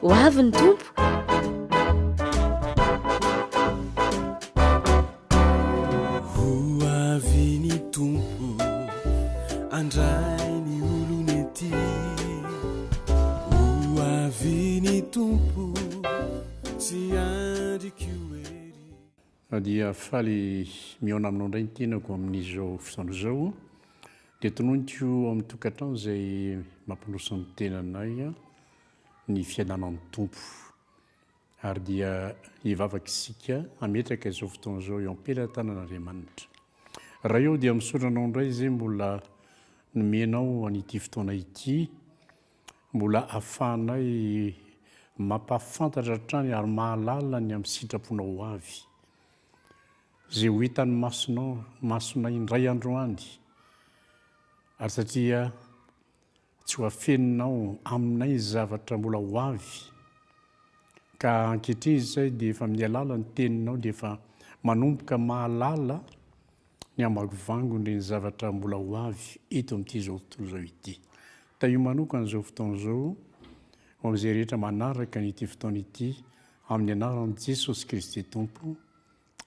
ho avy ny tompo. Ho avy ny tompo andray ny olony ety, ho avy ny tompo tsy andriky ery. Dia faly miona aminao indray ny tenako amin'izao fotoana izao dia tononiko amin'ny tokantrano izay mampinosan'ny tenanay ny fiadanan'ny tompo, ary dia hivavaka isika hametraka izao fotoana izao eo am-pelantanan'Andriamanitra. Raha eo dia misaotra anao indray izay mbola nomenao an'ity fotoana ity, mbola ahafahanay mampahafantatra hatrany ary mahalala ny amin'ny sitraponao avy izay ho hitan'ny masonay indray andro any, ary satria tsy ho afeninao aminay zavatra mbola ho avy, ka ankehitriny izay dia efa amin'ny alala ny teninao dia efa manomboka mahalala ny amagovangony ny zavatra mbola ho avy eto amin'ity zao tontolo izao ity. Ta io manokana izao fotoana izao ho amin'izay rehetra manaraka n'ity fotoana ity, amin'ny anaran'i Jesosy Kristy Tompo.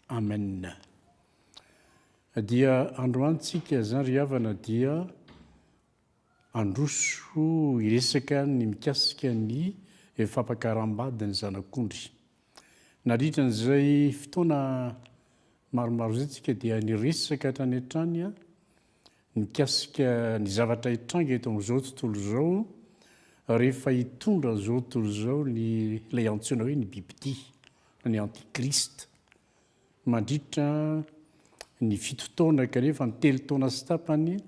Amen. Dia androantsika zany ry havana dia androso iresaka ny mikasika ny fampakaram-bady ny zanak'ondry. Nandritra n'izay fotoana maromaro izay tsika dia niresaka hatrany hatrany mikasika ny zavatra hitranga eto amin'izao tontolo izao, rehefa hitondra izao tontolo izao ilay antsoina hoe ny bibity, ny antikrist. Mandritra ny fito taona kanefa ny telo taona sy tapany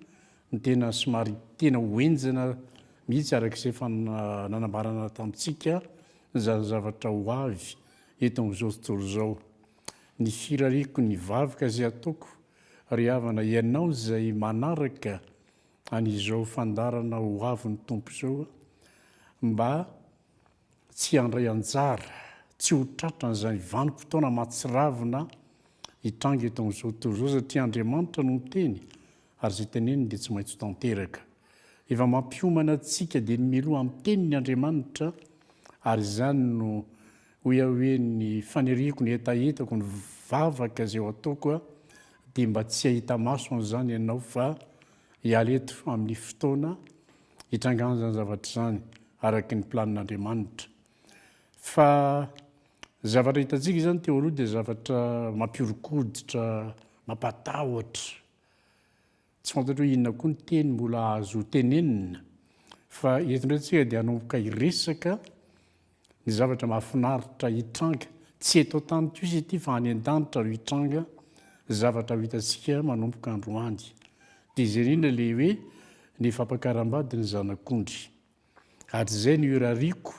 ny tena somary tena hoenjana mihitsy arak'izay efa nanambarana tamintsika izany zavatra ho avy eto amin'izao tontolo izao. Ny firariko ny vavaka izay ataoko ry havana ianao izay manaraka an'izao fandarana ho avy ny tompo izao, mba tsy handray anjara, tsy ho tratra n'izany vanim-potoana mahatsiravina hitranga eto amin'izao tontolo izao, satria Andriamanitra no miteny ary izay teneniny dia tsy maintsy ho tanteraka. Efa mampiomana antsika dia miloha amin'ny tenin'ny Andriamanitra, ary izany no hoe ny faniriako ny etaetako ny vavaka izay ho ataoko dia mba tsy hahita maso an'izany ianao fa hiala eto amin'ny fotoana hitrangana izany zavatra izany araka ny planin'Andriamanitra. Fa zavatra hitantsika izany teo aloha dia zavatra mampiorokoditra, mampatahotra, tsy fantatro hoe inona koa ny teny mbola azo tenenina, fa eto ndraitsika dia hanomboka hiresaka ny zavatra mahafinaritra hitranga, tsy eto an-tany kosa ity fa any an-danitra ro hitranga zavatra ho hitantsika manomboka androany. Dia izay indrindra ilay hoe ny fampakaram-bady ny zanak'ondry, ary izay ny orariako,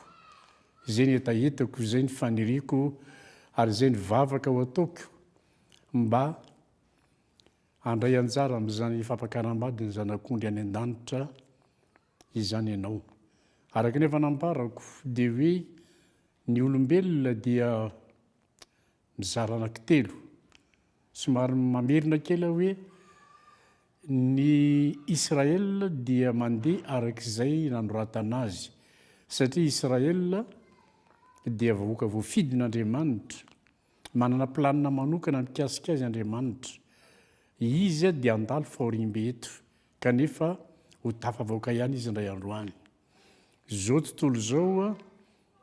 izay ny etaetako, izay ny faniriako, ary izay ny vavaka ho ataoko mba handray anjara amin'izany fampakaram-bady ny zanak'ondry any an-danitra izany ianao. Araka ny efa nambarako dia hoe ny olombelona dia mizara anankitelo. Somary mamerina kely hoe ny Israel dia mandeha arak'izay nanoratana azy, satria Israel dia vahoaka voafidin'Andriamanitra, manana planina manokana mikasika azy Andriamanitra. Izy dia handalo fahoriam-be eto, kanefa ho tafavoaka ihany izy indray androany. Izao tontolo izao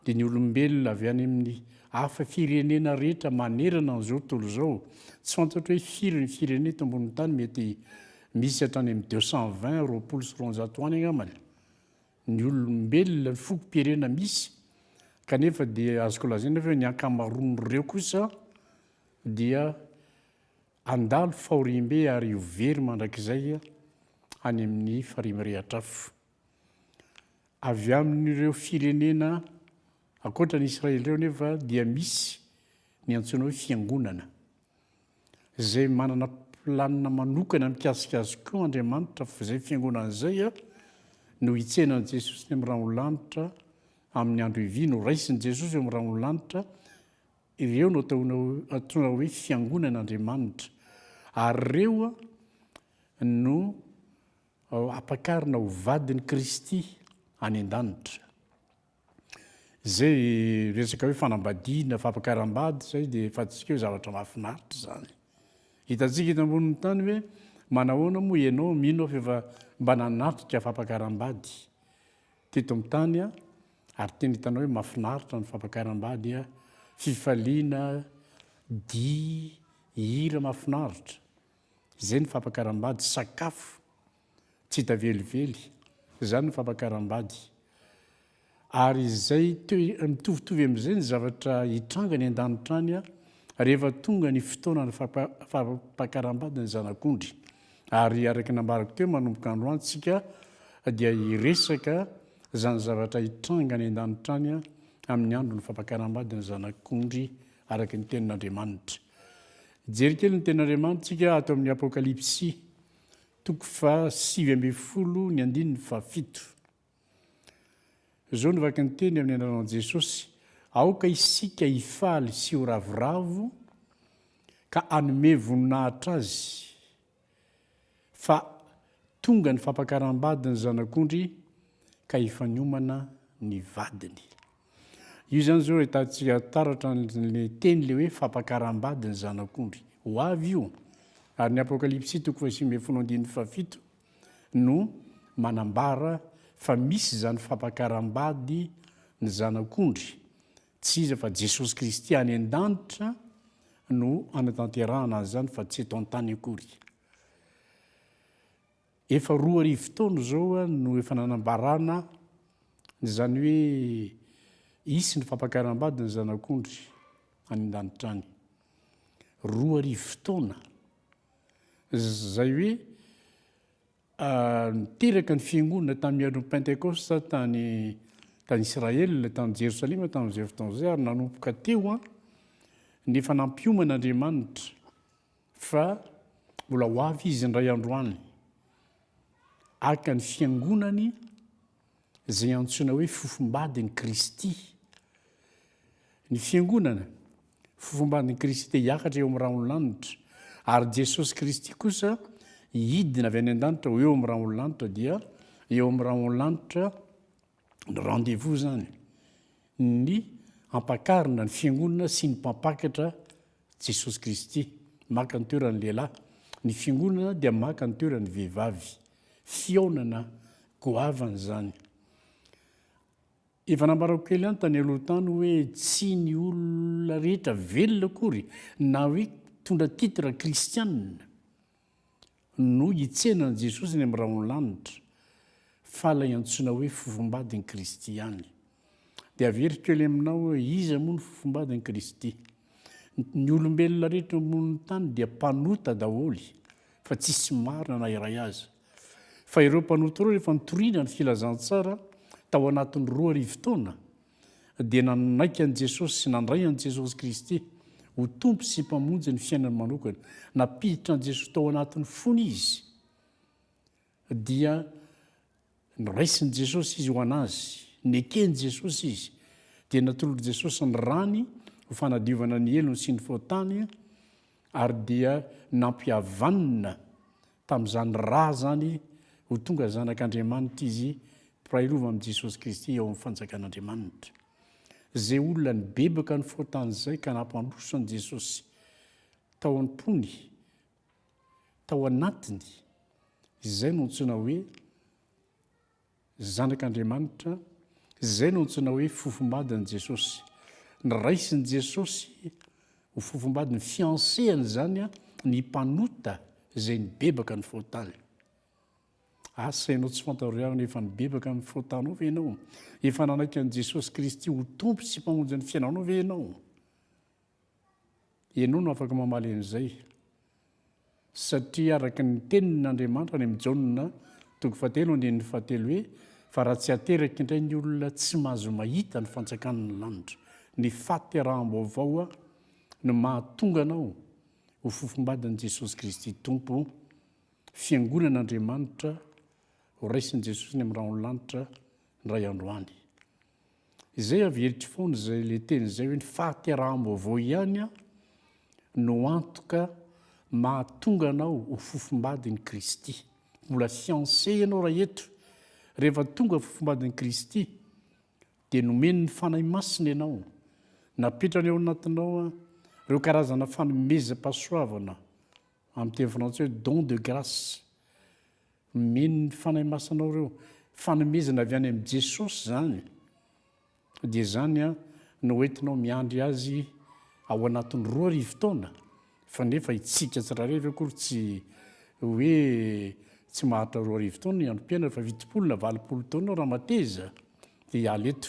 dia ny olombelona avy any amin'ny hafa firenena rehetra manerana an'izao tontolo izao. Tsy fantatro hoe firy ny firenena eto ambonin'ny tany, mety misy hatrany amin'ny 220 roapolo sy roanjato any angambany ny olombelona, ny fokom-pirenena misy, kanefa dia azoko lazaina fa ny ankamaroan'ireo kosa dia handalo fahoriam-be ary ho very mandrakizay any amin'ny farihy mirehatra-afo. Avy amin'ireo firenena ankoatra ny Israely ireo nefa dia misy ny antsoina hoe fiangonana, izay manana planina manokana mikasika azy koa Andriamanitra, fa izay fiangonana izay no hitsenan'i Jesosy ny amin'ny ranon'ny lanitra amin'ny andro ivy, no raisin'i Jesosy eo amin'ny ranon'ny lanitra. Ireo no atao hoe fiangonan'Andriamanitra, ary ireo no ampakarina ho vadin'i Kristy any an-danitra. zay resaka hoe fanambadiana fampakaram-bady zay dia fatsika hoe zavatra mahafinaritra zany. Hitantsika eto ambonin'ny tany hoe manahoana moa ianao mino fa efa mba nanatrika fampakaram-bady teto amin'ny tany a, ary teny hitanao hoe mahafinaritra ny fampakaram-bady a, fifaliana, dia, hira mahafinaritra. Izay ny fampakaram-bady, sakafo tsy hita velively, izany ny fampakaram-bady. Ary izay mitovitovy amin'izay ny zavatra hitranga ny an-danitra any a, rehefa tonga ny fotoana ny fampakaram-bady ny zanak'ondry. Ary araka nambarako teo manomboka androany tsika dia hiresaka izany zavatra hitranga ny an-danitra any a amin'ny andro ny fampakaram-bady ny zanak'ondry araka ny tenin'Andriamanitra. Jery kely ny tenin'Andriamanitra tsika ato amin'ny Apokalipsy 7:7. Zao novaka ny teny amin'ny anaran'i Jesosy: aoka isika hifaly sy ho ravoravo ka hanome voninahitra azy, fa tonga ny fampakaram-bady ny zanak'ondry ka hifaniomana ny vadiny. Io zany zao ahitantsika taratra ny teny le hoe fampakaram-bady ny zanak'ondry. Ho avy io. Ary ny Apokalipsy 7:7 no manambara fa misy zany fampakaram-bady ny zanak'ondry. Tsy iza fa Jesosy Kristy any an-danitra no anatanterahana azy zany, fa tsy eto an-tany akory. Efa 2 arivo taona zao no efa nanambarana zany hoe isy ny fampakaram-bady ny zanak'ondry any an-danitra any. 2 arivo taona. Zay hoe niteraka ny fiangonana tamin'ny andro Pentecoste tany Israel, tany Jerosalema tamin'izay fotoana izay, ary nanomboka teo nefa nampioman'Andriamanitra fa mbola ho avy izy indray androany aka ny fiangonany izay antsoina hoe fofombadin'i Kristy. Ny fiangonana fofombadin'i Kristy hiakatra eo amin'ny ranon'ny lanitra, ary Jesosy Kristy kosa hidina avy any an-danitra eo amin'ny ranon'ny lanitra, dia eo amin'ny ranon'ny lanitra ny rendez-vous zany, ny ampakarina ny fiangonana sy ny mpampakatra Jesosy Kristy. Maka ny toeran'ny lehilahy, ny fiangonana dia maka ny toeran'ny vehivavy. Fiaonana goavana zany. Efa nambarako kely ihany tany aloha tany hoe tsy ny olona rehetra velona akory na hoe tondra titre kristianina no hitsenana Jesosy ny amin'ny ranon'ny lanitra, fa ilay antsoina hoe fofombadin'i Kristy ihany. Dia averiko kely aminao hoe iza moa ny fofombadin'i Kristy? Ny olombelona rehetra ambonin'ny tany dia mpanota daholy, fa tsisy marina na iray aza. Fa ireo mpanota ireo rehefa nitoriana ny filazantsara tao anatin'ny 2 arivo taona dia nanaiky an'i Jesosy sy nandray an'i Jesosy Kristy ho tompo sy mpamonjy ny fiainany manokana. Napiditra an'i Jesosy tao anatin'ny fony izy, dia niraisin'i Jesosy izy ho anazy, nekeny Jesosy izy, dia natolotra Jesosy ny rany ho fanadiovana ny elony sy ny faotany, ary dia nampihavanina tamin'izany raha zany ho tonga zanak'Andriamanitra izy prailova amin'i Jesosy Kristy eo amin'ny fanjakan'Andriamanitra. Zay olona nibebaka ny faotany zay ka nampandroso an'i Jesosy tao am-pony, tao anatiny, izay no antsoina hoe zanak'Andriamanitra, izay no antsoina hoe fofombadin'i Jesosy. Niraisin'i Jesosy ho fofombadin'ny fiancéany zany ny mpanota izay nibebaka ny faotany. Asa ianao tsy fantaroarina efa nibebaka amin'ny faotanao ve ianao? Efa nanaiky an'i Jesosy Kristy ho tompo sy mpamonjy ny fiainanao ve ianao? Ianao no afaka mamaly an'izay, satria araka ny tenin'Andriamanitra any amin'ny Jaona 4:7 hoe fa raha tsy ateraky indray ny olona tsy mahazo mahita ny fanjakan'ny lanitra, ny fahateraham-baovao no mahatonga anao ho fofombadin'i Jesosy Kristy tompo, fiangonan'Andriamanitra ho raisin'i Jesosy ny amin'ny ranon'ny lanitra ndray androany. Izay averitry foana zay le teny izay hoe ny fahateraham-baovao ihany no antoka mahatonga anao ho fofombadin'i Kristy. Mbola fiancé ianao raha eto, rehefa tonga fofombadin'i Kristy dia nomeny ny fanahy masina ianao napetrany eo anatinao ireo karazana fanomezam-pahasoavana amin'ny teny frantsay hoe don de grâce meny ny fanahy masinao ireo fanomezana avy any amin'i Jesosy zany dia zany no entinao miandry azy ao anatin'ny 2 arivo-taona fa nefa itsika tsirarevy akory tsy hoe tsy maharitra 2 arivo-taona ny androm-piainana fa 70 taona raha mateza dia hiala eto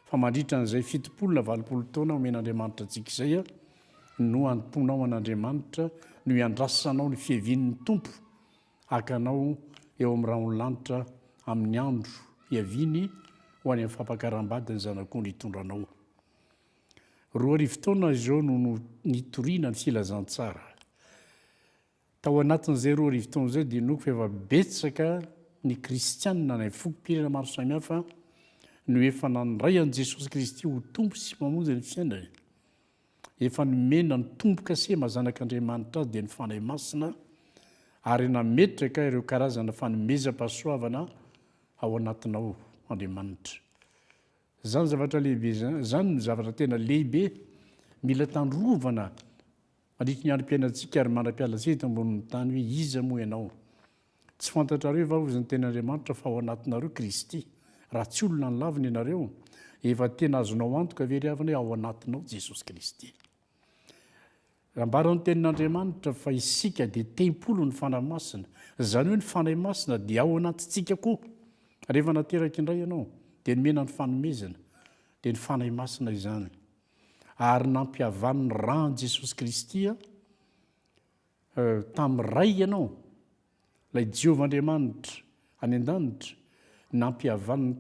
fa mandritra an'izay 70 taona omen'Andriamanitra antsika izay no antomponao an'Andriamanitra no iandrasanao ny fiavian'ny tompo hakanao eo amin'ny rahaolanitra amin'ny andro hiaviany ho any amin'ny fampakaram-bady ny zanak'ondry hitondranao 2 arivo-taona izao no nitoriana ny filazantsara tao anatin'izay 2 arivo-taona izay dia noko fa efa betsaka ny kristianina ny foko-pirena maro samihafa no efa nandray an' Jesosy Kristy ho tompo sy mamonjy ny fiainany efa nomena ny tompo-kase mazanak'Andriamanitra azy dia ny fanahy masina ary nametraka ireo karazana fanomezam-pahasoavana ao anatinao Andriamanitra zany zavatra lehibe zany no zavatra tena lehibe mila tandrovana mandritra ny androm-piainantsika ary mandra-pialantsika ambonin'ny tany hoe iza moa ianao tsy fantatrareo va hozy ny ten'Andriamanitra fa ao anatinareo Kristy raha tsy olona ny lavina ianareo efa tena azonao antoka very avana hoe ao anatinao Jesosy Kristy ambaran'ny tenin'Andriamanitra fa isika dia tempolo ny fanahy masina zany hoe ny fanahy masina dia ao anatintsika koa rehefa nateraka indray ianao dia nomena ny fanomezana dia ny fanahy masina izany ary nampihavan'ny rany Jesosy Kristy tamin'ny ray ianao ilay Jehovah-Andriamanitra any an-danitra nampihavaniny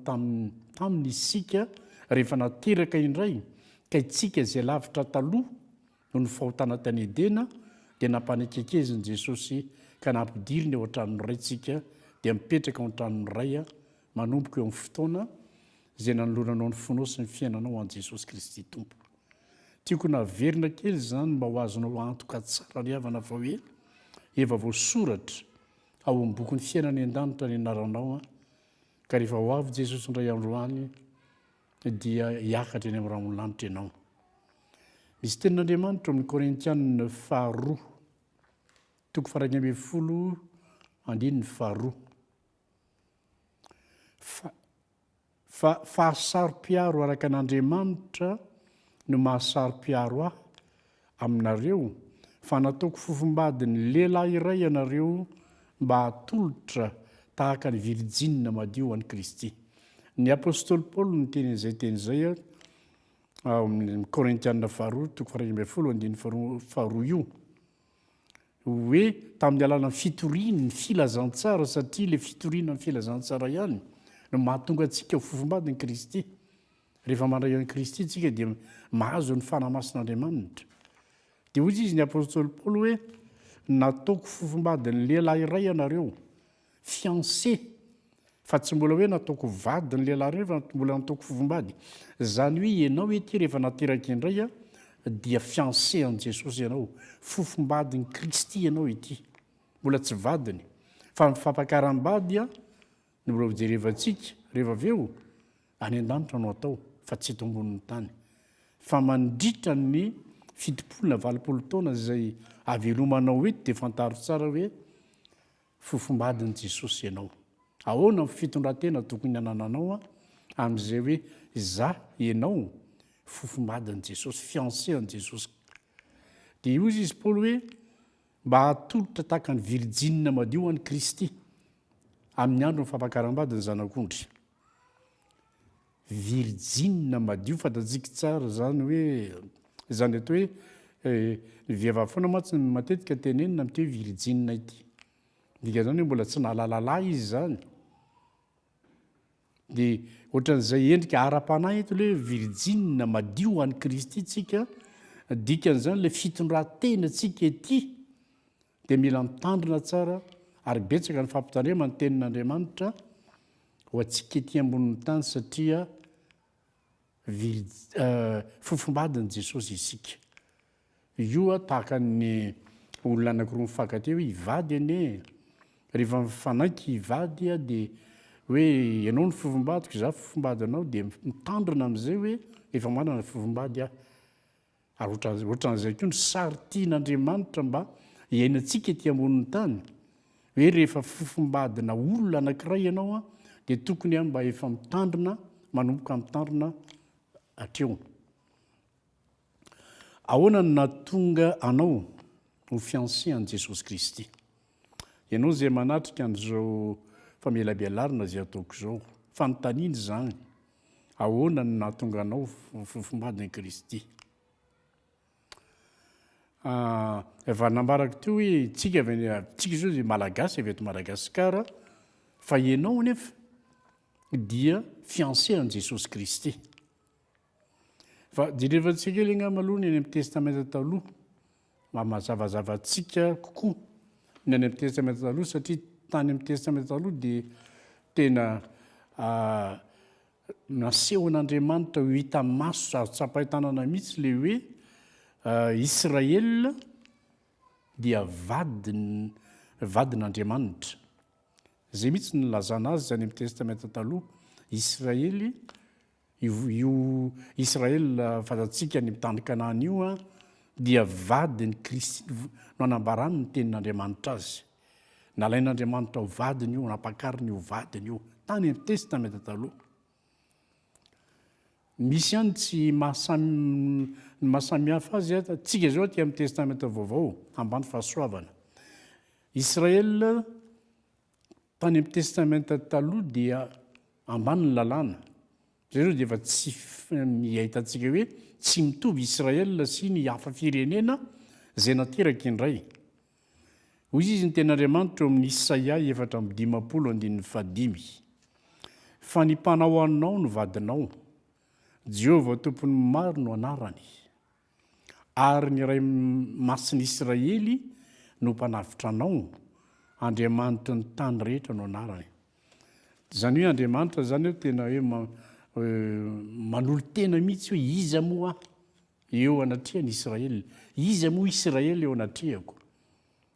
tamin'ny isika rehefa nateraka indray ka itsika izay lavitra taloha no ny fahotana tany Edena dia nampanekekeziny Jesosy ka nampidiriny eo an-tranony raytsika dia mipetraka ao an-tranony ray manomboka eo amin'ny fotoana izay nanolonanao ny finosy ny fiainanao an' Jesosy Kristy tompo tiako naverina kely zany mba ho azonao antoka tsara ny havana fa hoe efa voasoratra ao amin'ny boky ny fiainany an-danitra ny anaranao ka rehefa ho avy Jesosy indray androany dia hiakatra eny amin'ny rahaolanitra ianao misy tenin'Andriamanitra amin'ny Korintianina 2 toko 1:10 andininy 2 fa fahasaro-piaro araka an'Andriamanitra no mahasaro-piaro aho aminareo fa nataoko fofombady ny lehilahy iray ianareo mba hatolotra tahaka ny virjinina madio an'i Kristy ny apôstôly Paoly no teny izay teny izay amin'ny Korintianina 2 toko 1:10 andininy 2 io hoe tamin'ny alàna ny fitoriany ny filazantsara satria le fitoriana ny filazantsara ihany no mahatonga antsika ho fofombady ny Kristy rehefa mandray an'i Kristy tsika dia mahazo ny fanahy masin'Andriamanitra dia hoy izy ny apôstôly Paoly hoe nataoko fofombady ny lehilahy iray ianareo fiancé fa tsy mbola hoe nataoko vady ny lehilahy iray fa mbola nataoko fofombady zany hoe ianao ety rehefa nateraka indray dia fiancé an' Jesosy ianao fofombady ny Kristy ianao ety mbola tsy vadiny fa mifampakaram-bady no mbola hojerevantsika rehefa aveo any an-danitra no atao fa tsy eto ambonin'ny tany fa mandritra ny 70 taona izay avelomanao eto dia fantaro tsara hoe fofombadin'i Jesosy ianao ahoana ny fitondran-tena tokony hanananao amin'izay hoe za ianao fofombadin'i Jesosy fiancé an' Jesosy dia io izy Paoly hoe mba hatolotra tahaka ny virjinina madio an'i Kristy amin'ny andro ny fampakaram-bady ny zanak'ondry virjinina madio fantatsika tsara zany hoe zany atao hoe ny vehivavy foana matsy matetika tenenina amin'ity hoe virjinina ity dika zany hoe mbola tsy nahalalalahy izy zany dia ohatran'izay endrika ara-panahy eto le hoe virjinina madio an'i Kristy tsika dikan'izany le fitondran-tena tsika ety dia mila mitandrina tsara ary betsaka ny fampitandrema ny tenin'Andriamanitra ho antsika ety ambonin'ny tany satria fofombadin'i Jesosy isika io tahaka ny olona anankiroa mifankatia hoe hivady anie rehefa mifanaiky hivady dia hoe ianao ny fofombadiko za fofombadinao dia mitandrina amin'izay hoe efa manana fofombady aho ary ohatran'izay koa ny sary tian'Andriamanitra mba hiainantsika ty ambonin'ny tany hoe rehefa fofombadina olona anankiray ianao a dia tokony a mba efa mitandrina manomboka mitandrina hatreo. Ahoana no nahatonga anao ho fiancé an' Jesosy Kristy? Ianao izay manatrika an'izao famelabelarina izay ataoko izao, fanontaniana izany. Ahoana no nahatonga anao fofombadin'i Kristy? Efa nambarako teo hoe tsika izao izay malagasy avy eto Madagasikara fa ianao nefa dia fiancé an' Jesosy Kristy. Fa jerevantsika kely angamba aloha ny any amin'ny testamenta taloha mba mazavazavatsika kokoa ny any amin'ny testamenta taloha satria tany amin'ny testamenta taloha dia tena naseho an'Andriamanitra ho hita maso azo tsapahi-tanana mihitsy le hoe Israel dia vadin'Andriamanitra. Zay mihitsy ny lazana azy zany amin'ny testamenta taloha. Israely, io Israel fantatsika ny tany Kanana io a dia vadin'ny Kristy no anambarany ny tenin'Andriamanitra azy. Nalain'Andriamanitra ho vadiny io, napakariny io vadiny io tany amin'ny testamenta taloha. Misy ihany tsy mahasamihafa azy tsika zao aty amin'ny testamenta vaovao ambany fahasoavana. Israel tany amin'ny testamenta taloha dia ambany ny lalàna. Zay zao dia efa tsy mihitantsika hoe tsy mitovy Israel sy ny hafa firenena zay nateraka indray. Hoy izy ny ten'Andriamanitra eo amin'ny Isaia 4:5. Fa ny mpanao anao no vadinao, Jehovah tompony maro no anarany, ary ny ray masin'i Israely no mpanavitra anao, Andriamanitra ny tany rehetra no anarany. Zany hoe Andriamanitra zany hoe tena hoe manolo tena mihitsy hoe iza moa eo anatrehany Israely, iza moa Israely eo anatrehako.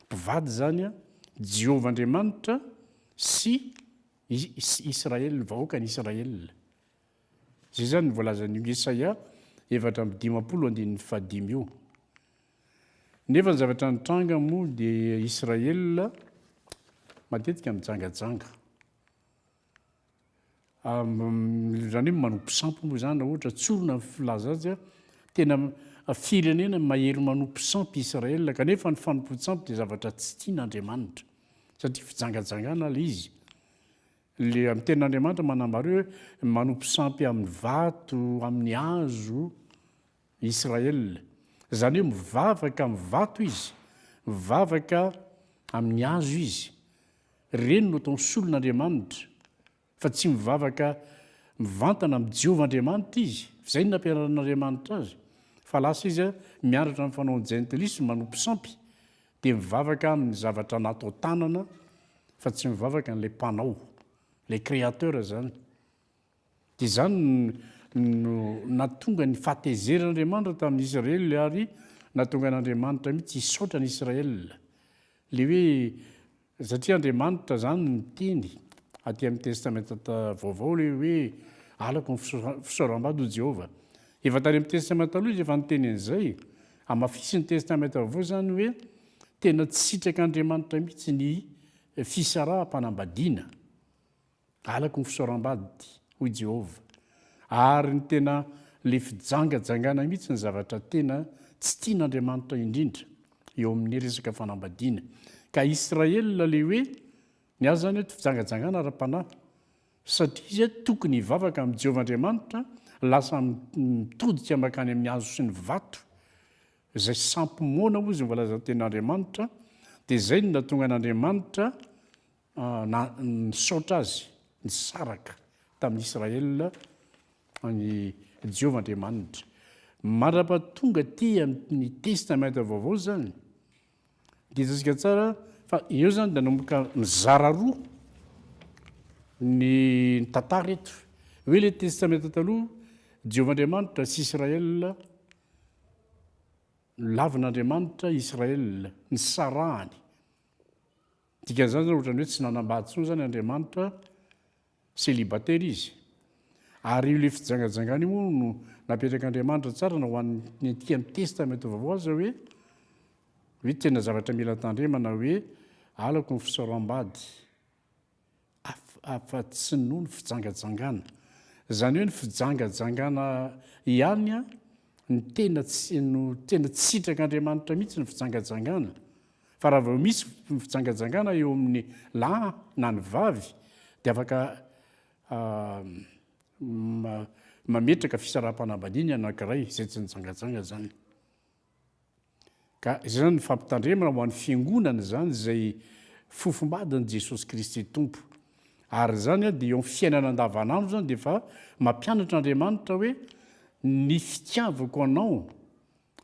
Mpivady zany a Jehovah Andriamanitra sy Israely, vahoaka ny Israely. Zay zany voalazan'io Isaia 4:5 io. Nefa ny zavatra nitranga moa dia Israel matetika mijangajanga. Zany hoe manompo sampy moa zany ohatra tsorona ny filaza azy a tena firenena mahery manompo sampy Israel, kanefa ny fanompo-tsampy dia zavatra tsy tian'Andriamanitra satria fijangajangana le izy. Le amin'ny tenin'Andriamanitra manambara hoe manompo sampy amin'ny vato, amin'ny hazo Israel. Zany hoe mivavaka amin'ny vato izy, mivavaka amin'ny hazo izy. Reny no ataony solon'Andriamanitra, fa tsy mivavaka mivantana amin'ny Jehovah Andriamanitra izy. Zay no nampianaran'Andriamanitra azy. Fa lasa izy mianatra amin'ny fanaon-jentilisa manompo sampy dia mivavaka amin'ny zavatra natao tanana fa tsy mivavaka n'ilay mpanao, les créateurs zany. Dia zany no natonga ny fahatezerin'Andriamanitra tamin'ny Israel ary natonga n'Andriamanitra mihitsy hisaotra ny Israel. Le hoe satria Andriamanitra zany ny teny aty amin'ny testamenta vaovao le hoe alako ny fisoram-bady ho Jehovah. Efa tany amin'ny testamenta aloha izy efa niteny an'izay. Amafisy ny testamenta vaovao zany hoe tena tsy sitrak'Andriamanitra mihitsy ny fisaraha-panambadiana. Alako ny fisoram-bady ho Jehovah. Ary ny tena le fijangajangana mihitsy ny zavatra tena tsy tian'Andriamanitra indrindra eo amin'ny resaka fanambadiana. Ka Israel le hoe ny azy zany hoe fijangajangana ara-panahy satria izy tokony hivavaka amin'ny Jehovah Andriamanitra, lasa mitodika makany amin'ny hazo sy ny vato zay sampy moana moa izy mivolaza ten'Andriamanitra. Dia zay no natonga n'Andriamanitra nisaotra azy, nisaraka tamin'Israel ny Jehovah Andriamanitra. Mandrapatonga ty amin'ny testamenta vaovao zany dia hitantsika tsara fa eo zany dia nanomboka mizara roa ny tantara eto hoe le testamenta taloha Jehovah Andriamanitra sy Israel, lavin'Andriamanitra Israel ny sarahany. Dikan'izany zany ohatrany hoe tsy nanambady intsony zany Andriamanitra célibataire izy ary io le fijangajangana io moa no napetrak'andriamanitra tsara na ho an'ny aty amin'ny testamenta vaovao aza hoe tena zavatra mila tandremana hoe alako ny fisaoram-bady afa tsy noho ny fijangajangana zany hoe ny fijangajangana ihany a ny tena tsy hitrak'andriamanitra mihitsy ny fijangajangana fa raha vao misy fijangajangana eo amin'ny lahy na ny vavy dia afaka mametraka fisaraha-panambadiany anankiray izay tsy nijangajanga zany ka izay zany ny fampitandremana ho an'ny fiangonana zany izay fofombadin'i Jesosy Kristy tompo ary zany a dia eo amin'ny fiainana andavanandro zany dia efa mampianatra Andriamanitra hoe ny fitiavako anao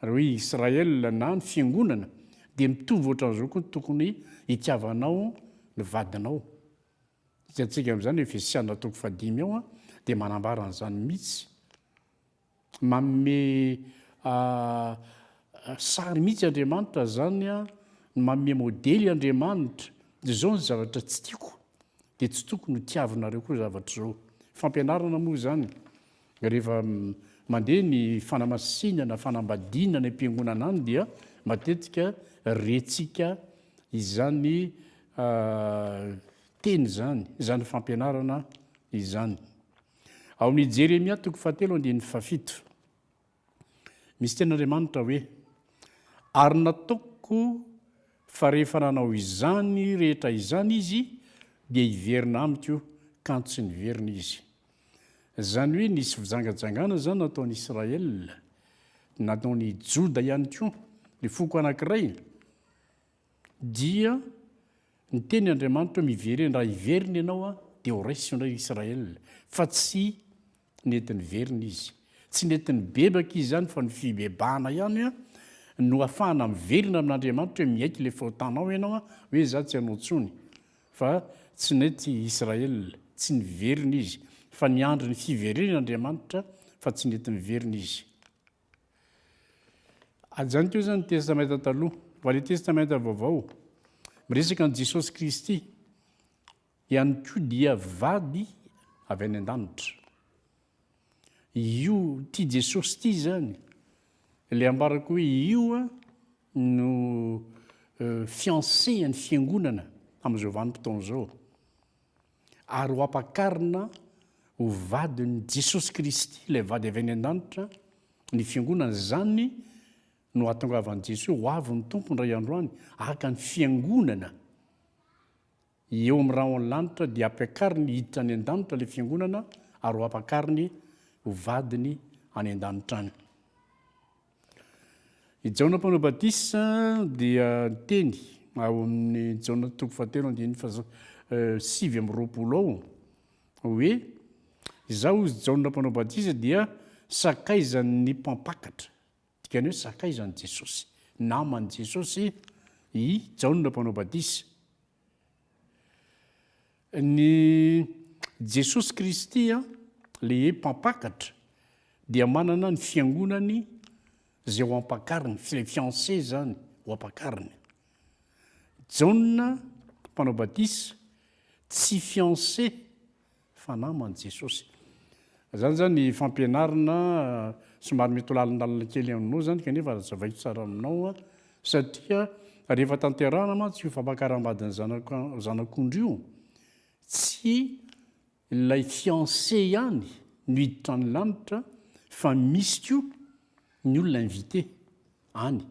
raha hoe Israel na ny fiangonana dia mitovy ohatran'izao koa tokony hitiavanao ny vadinao. Hitantsika amin'izany Efesiana 5 ao a dia manambara an'izany mihitsy manome sary mihitsy Andriamanitra zany a manome modely Andriamanitra dia zao ny zavatra tsy tiako dia tsy tokony ho tiavinareo koa zavatra zao. Fampianarana moa zany rehefa mandeha ny fanamasinana fanambadiana ny am-piangonana any dia matetika rentsika izany teny zany fampianarana izany. Ao amin'ny Jeremia 7:7 misy ten'Andriamanitra hoe ary nataoko fa rehefa nanao izany rehetra izany izy dia hiverina amiko kanto tsy niverina izy. Zany hoe nisy fijangajangana zany nataon'ny Israel nataon'ny Joda ihany koa ny foko anankiray dia ny teny Andriamanitra miverena raha hiverina ianao a dia ho raisy indray Israel fa tsy nentin'ny verina izy tsy nentin'ny bebaka izy zany fa ny fibebahana ihany a no ahafahana miverina amin'Andriamanitra hoe miaiky le fahotanao ianao a hoe za tsy hanao tsony fa tsy nety Israel tsy niverina izy fa niandry ny fiveren'Andriamanitra fa tsy nety niverina izy. Zany teo zany testamenta taloha fa le testamenta vaovao miresaka an' Jesosy Kristy ihany koa dia vady avy any an-danitra. Io ty Jesosy ty zany le ambarako hoe io a no fiancé ny fiangonana amin'izao vanim-potoana zao ary ho ampakarina ho vadin'ny Jesosy Kristy ilay vady avy any an-danitra ny fiangonana zany no ahatongavan'i Jesosy ho avy ny tompo ndray androany aka ny fiangonana eo amin'ny raha ao an-lanitra dia ampiakariny hiditra any an-danitra ilay fiangonana ary ho ampakariny ho vadiny any an-danitra any. I Jaona Mpanao Batisa dia teny ao amin'ny Jaona 7:7 ao hoe izaho izy Jaona Mpanao Batisa dia sakaizan'ny mpampakatra dikany hoe sakaizan'i Jesosy naman'i Jesosy i Jaona Mpanao Batisa. Ny Jesosy Kristy a le mpampakatra dia manana ny fiangonany zay ho ampakariny le fiancé zany ho ampakariny. Jaona Mpanao Batisa tsy fiancé fa naman'i Jesosy. Zany zany fampianarana somary mety ho lalinalina kely aminao zany kanefa zavaiko tsara aminao a satria rehefa tanterahana mantsy io fampakaram-badin'ny zanak'ondry io tsy ilay fiancé ihany no hiditra ny lanitra fa misy koa ny olona invité any.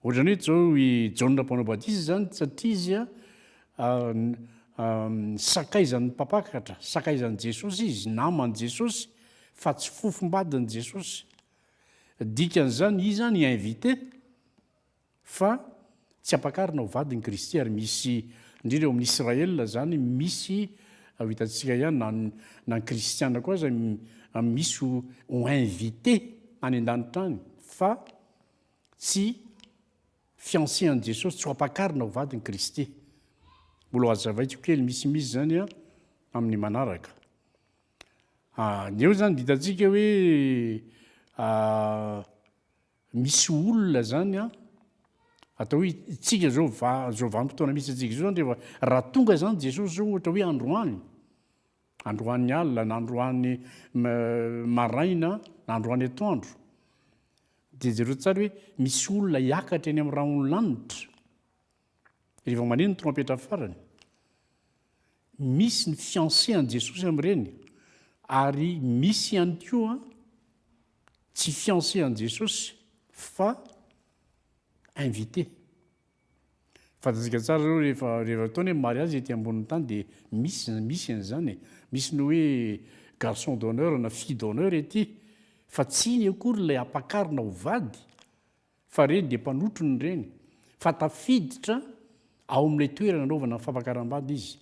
Ohatrany hoe zao i Jaona Mpanao Batisa zany satria izy sakaizan'ny mpampakatra sakaizan'i Jesosy izy naman'i Jesosy fa tsy fofombadin'i Jesosy. Dikan'izany izy zany invité fa tsy ampakarina ho vadin'i Kristy ary misy indrindra eo amin'ny Israel zany misy hitantsika ihany na ny kristiana koa aza misy ho invité any an-danitra any fa tsy fiancé an'i Jesosy tsy ho ampakarina ho vadin'i Kristy. Mbola hazavaiko kely misimisy zany a amin'ny manaraka. Eo zany hitantsika hoe misy olona zany a atao hoe itsika zao vanim-potoana misy atsika zao zany rehefa raha tonga zany Jesosy zao ohatra hoe androany androany alina na androany maraina na androany atoandro dia jereo tsara hoe misy olona hiakatra eny amin'ny rahaonylanitra rehefa maneno ny trompetra farany misy ny fiancé an' Jesosy amin'ireny ary misy ihany koa tsy fiancé an' Jesosy fa invité fantatsika tsara reo rehefa ataony hoe mariazy ety ambonin'ny tany dia misy an'izany misy ny hoe garçon d'honneur na fille d'honneur ety fa tsy iny akory ilay ampakarina ho vady fa reny dia mpanotrony reny fa tafiditra ao amin'ilay toerana anaovana fampakaram-bady izy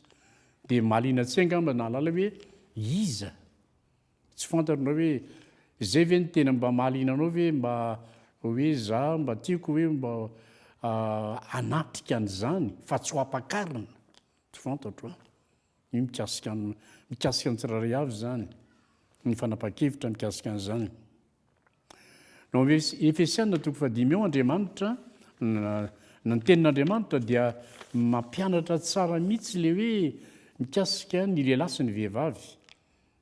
dia mahaliana tsy angamba nahalala hoe iza tsy fantatrona hoe izay ve ny tena mba mahaliana anao ve mba hoe za mba tiako hoe mba anatrika an'izany fa tsy ho ampakarina tsy fantatro io mikasika ny tsiraray avy zany ny fanapa-kevitra mikasika an'izany no Efesiana 5 ao Andriamanitra ny tenin'Andriamanitra dia mampianatra tsara mihitsy le hoe mikasika ny lehilahy sy ny vehivavy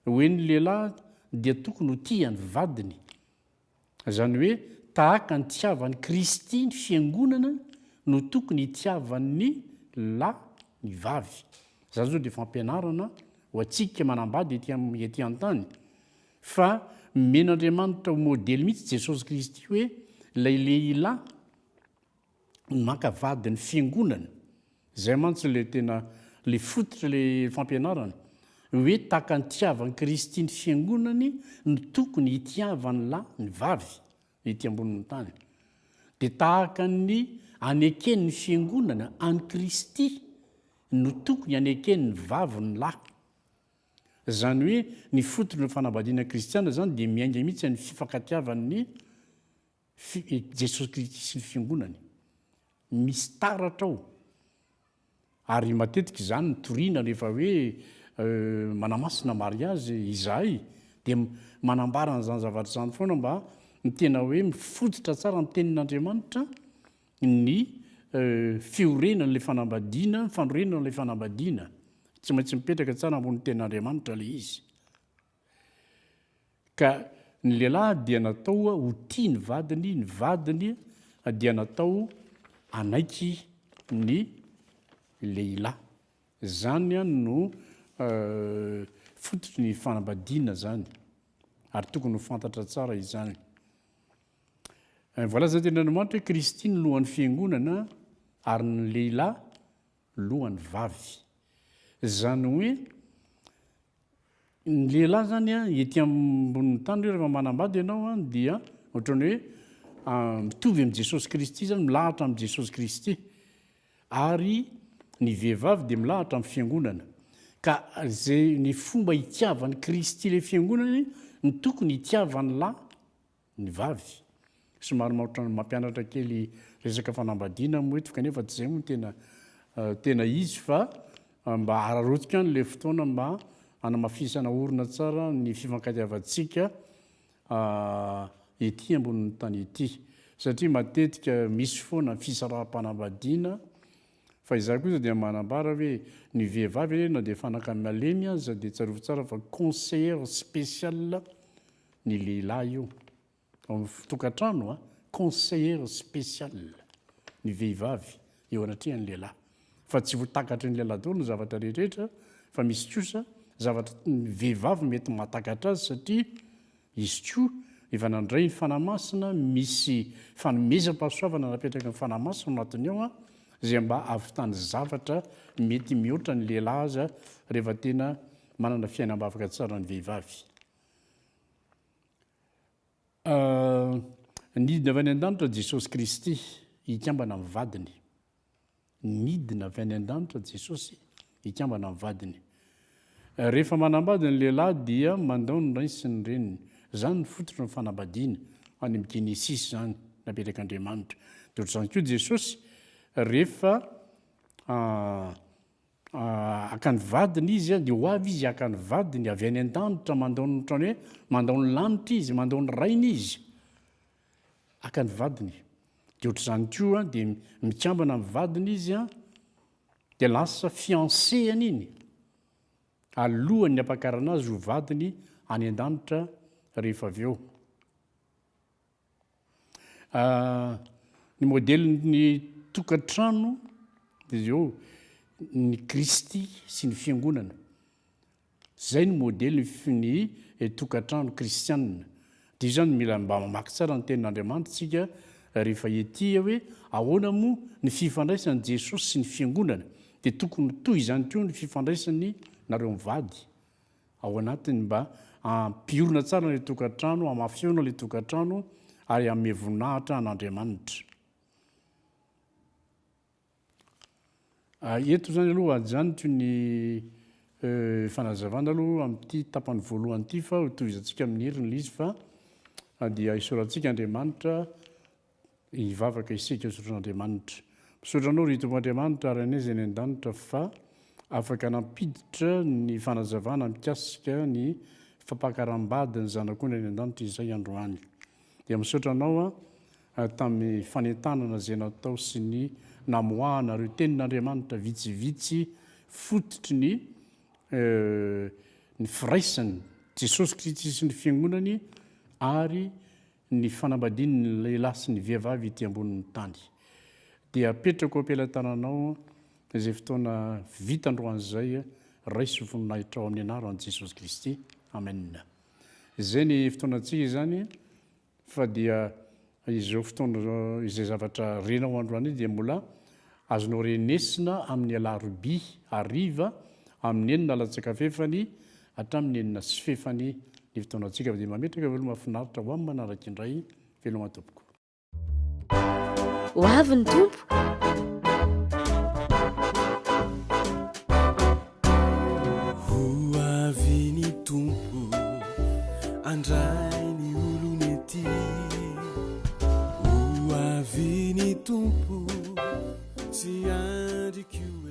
hoe ny lehilahy dia tokony ho tia ny vadiny izany hoe tahaka ny tiavan'ny Kristy ny fiangonana no tokony hitiavan'ny lahy ny vavy zany zao dia fampianarana ho antsika manambady ety an-tany fa men'Andriamanitra ho modely mihitsy Jesosy Kristy hoe ilay lehilahy maka vadiny fiangonana izay mantsy le tena le fototra le fampianarana hoe tahaka ny tiavan'ny Kristy ny fiangonany no tokony hitiavan'ny lahy ny vavy ety ambonin'ny tany dia tahaka ny aneken'ny fiangonana any Kristy no tokony anekeny ny vavy ny lahy zany hoe ny fotony fanambadiana kristiana zany dia miainga mihitsy ny fifankatiavan'ny Jesosy Kristy sy ny fiangonany misy taratra ao ary matetika izany ny toriana rehefa hoe manamasina mariazy izahay dia manambara n'izany zavatra izany foana mba ny tena hoe mifototra tsara amin'ny tenin'Andriamanitra ny fiorenan'ilay fanambadiana ny fanorenan'ilay fanambadiana tsy maintsy mipetraka tsara ambony tenin'Andriamanitra ilay izy ka ny lehilahy dia natao ho tia ny vadiny dia natao anaiky ny lehilahy zany no fototry ny fanambadiana zany ary tokony ho fantatra tsara izany voalaza tenin'Andriamanitra hoe Kristy ny lohan'ny fiangonana ary ny lehilahy lohan'ny vavy zany hoe ny lehilahy zany ety ambonin'ny tany rehefa manambady ianao dia ohatrany hoe mitovy amin'i Jesosy Kristy zany milahatra amin'i Jesosy Kristy ary ny vehivavy dia milahatra amin'ny fiangonana ka zay ny fomba hitiavan'ny Kristy ilay fiangonany ny tokony hitiavan'ny lahy ny vavy somary mampianatra kely resaka fanambadiana moeto kanefa tsy izay moa tena izy fa mba ararotsika n'ilay fotoana mba hanamafisana orina tsara ny fifankatiavantsika ety ambonin'ny tany ety satria matetika misy foana fisaraha-panambadiana fa izaho kosa dia manambara hoe ny vehivavy na dia fanaka malemy aza dia tsarovo tsara fa conseillère spécial ny lehilahy io amin'ny tokantrano conseillère spécial ny vehivavy eo anatrehan'ny lehilahy fa tsy voatakatry ny lehilahy daholo ny zavatra rehetrarehetra fa misy kosa zavatra ny vehivavy mety mahatakatra azy satria izy koa efa nandray ny fanamasina misy fanomezam-pahasoavana napetraka ny fanamasina anatiny ao zay mba avitany zavatra mety mihoatra ny lehilahy aza rehefa tena manana fiainam-bavaka tsara ny vehivavy nidina avy any an-danitra Jesosy Kristy hikambana amin'ny vadiny nidina avy any an-danitra Jesosy hikambana amin'ny vadiny rehefa manambady ny lehilahy dia mandao ny ray sy ny reniny zany ny fototry ny fanambadiana any amin'ny Genesis zany napetrак'Andriamanitra dia ohatr'izany koa Jesosy rehefa akany vadiny izy dia ho avy izy akany vadiny avy any an-danitra mandao ny lanitra izy mandao ny rainy izy akany vadiny dia ohatr'izany koa dia mikambana amin'ny vadiny izy dia lasa fiancéany iny alohan'ny ampakarana azy ho vadiny any an-danitra rehefa avy eo. Ny modeliny tokantrano izy eo ny Kristy sy ny fiangonana. Zay ny modely ny tokantrano kristianina. Dia izany mila mba mamaky tsara ny tenin'Andriamanitra tsika rehefa etỳ hoe ahoana moa ny fifandraisan'i Jesosy sy ny fiangonana. Dia tokony toy izany koa ny fifandraisany nareo mivady ao anatiny mba ampiorona tsara ilay tokantrano, amafeona ilay tokantrano ary ame voninahitra an'Andriamanitra. Eto zany aloha ajaniko ny fanazavana aloha amin'ity tapany voalohany ity fa hotovizantsika amin'ny heriny izy fa dia hisorantsika Andriamanitra hivavaka isika isotran'Andriamanitra. Misotranao ry Tompoandriamanitra ary anay zay ny an-danitra fa afaka nampiditra ny fanazavana mikasika ny fampakaram-bady ny zanak'ondry any an-danitra izay androany. Dia misotranao tamin'ny fanentanana izay natao sy ny namoahana ireo tenin'Andriamanitra vitsivitsy fototry ny firaisany Jesosy Kristy sy ny fiangonany ary ny fanambadian'ny lehilahy sy ny vehivavy ety ambonin'ny tany. Dia apetrako ampelantananao izay fotoana vita androan'izay raisy voninahitra ao amin'ny anaran'i Jesosy Kristy. Amen. Izay ny fotoanantsika izany fa dia izao fotoana izay zavatra renao androany dia mbola azonao renesina amin'ny alarobia hariva amin'ny enina latsaka fefany hatramin'ny enina sy fefany ny fotoanantsika dia mametraka veloma mahafinaritra ho amin'ny manaraka indray veloma tompoko. Ho avy ny tompo. Ho avy ny tompo andray ny olonety. Ho avy ny tompo sy andriko